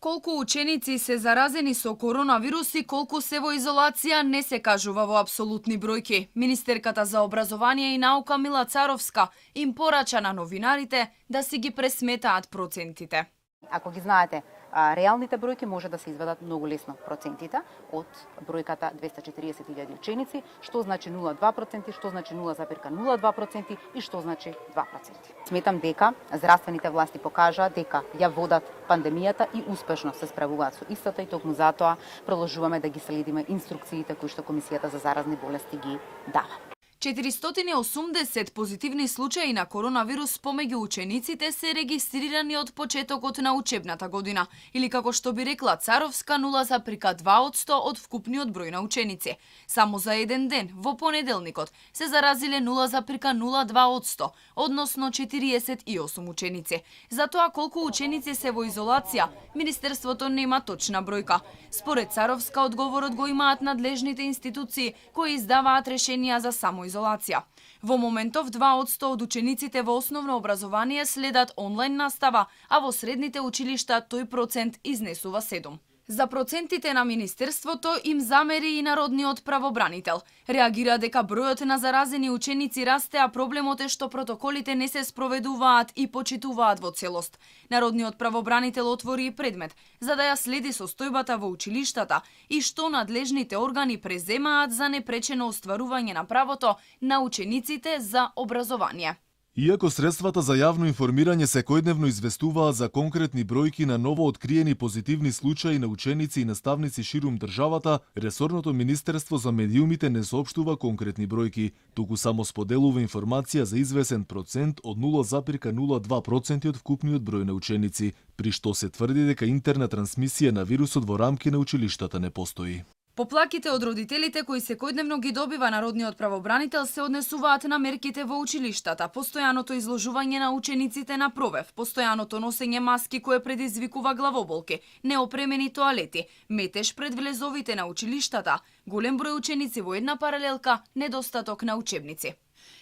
Колку ученици се заразени со коронавирус и колку се во изолација не се кажува во апсолутни бројки. Министерката за образование и наука Мила Царовска им порача на новинарите да си ги пресметаат процентите. Ако ги знаете реалните бројки, може да се изведат многу лесно процентите од бројката 240.000 ученици, што значи 0,2%, што значи 0,02% и што значи 2%. Сметам дека здравствените власти покажаа дека ја водат пандемијата и успешно се справуваат со истата и токму затоа продолжуваме да ги следиме инструкциите кои што Комисијата за заразни болести ги дава. 480 позитивни случаи на коронавирус помеѓу учениците се регистрирани од почетокот на учебната година, или како што би рекла Царовска, 0,2% од вкупниот број на ученици. Само за еден ден, во понеделникот, се заразиле 0,02%, односно 48 ученици. За тоа колку ученици се во изолација, Министерството нема точна бројка. Според Царовска, одговорот го имаат надлежните институции кои издаваат решенија за самоизолација. Во моментов 2% од учениците во основно образование следат онлайн настава, а во средните училишта тој процент изнесува 7%. За процентите на Министерството им замери и Народниот правобранител. Реагира дека бројот на заразени ученици расте, а проблемот е што протоколите не се спроведуваат и почитуваат во целост. Народниот правобранител отвори и предмет за да ја следи состојбата во училиштата и што надлежните органи преземаат за непречено остварување на правото на учениците за образование. Иако средствата за јавно информирање секојдневно известуваат за конкретни бројки на ново откриени позитивни случаи на ученици и наставници ширум државата, ресорното Министерство за медиумите не соопштува конкретни бројки, туку само споделува информација за извесен процент од 0,02% од вкупниот број на ученици, при што се тврди дека интерна трансмисија на вирусот во рамки на училиштата не постои. Поплаките од родителите кои секојдневно ги добива Народниот правобранител се однесуваат на мерките во училиштата, постојаното изложување на учениците на пробев, постојаното носење маски кое предизвикува главоболки, неопремени тоалети, метеж пред влезовите на училиштата, голем број ученици во една паралелка, недостаток на учебници.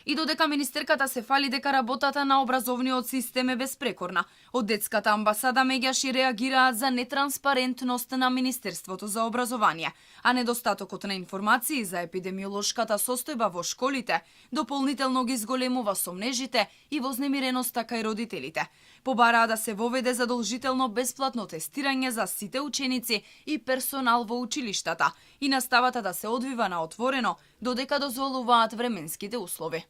И додека министерката се фали дека работата на образовниот систем е безпрекорна, од детската амбасада меѓаши реагираат за нетранспарентност на Министерството за образование, а недостатокот на информации за епидемиолошката состојба во школите дополнително ги зголемува сомнежите и вознемиреноста кај родителите. Побараа да се воведе задолжително бесплатно тестирање за сите ученици и персонал во училиштата и наставата да се одвива на отворено додека дозволуваат временските услови.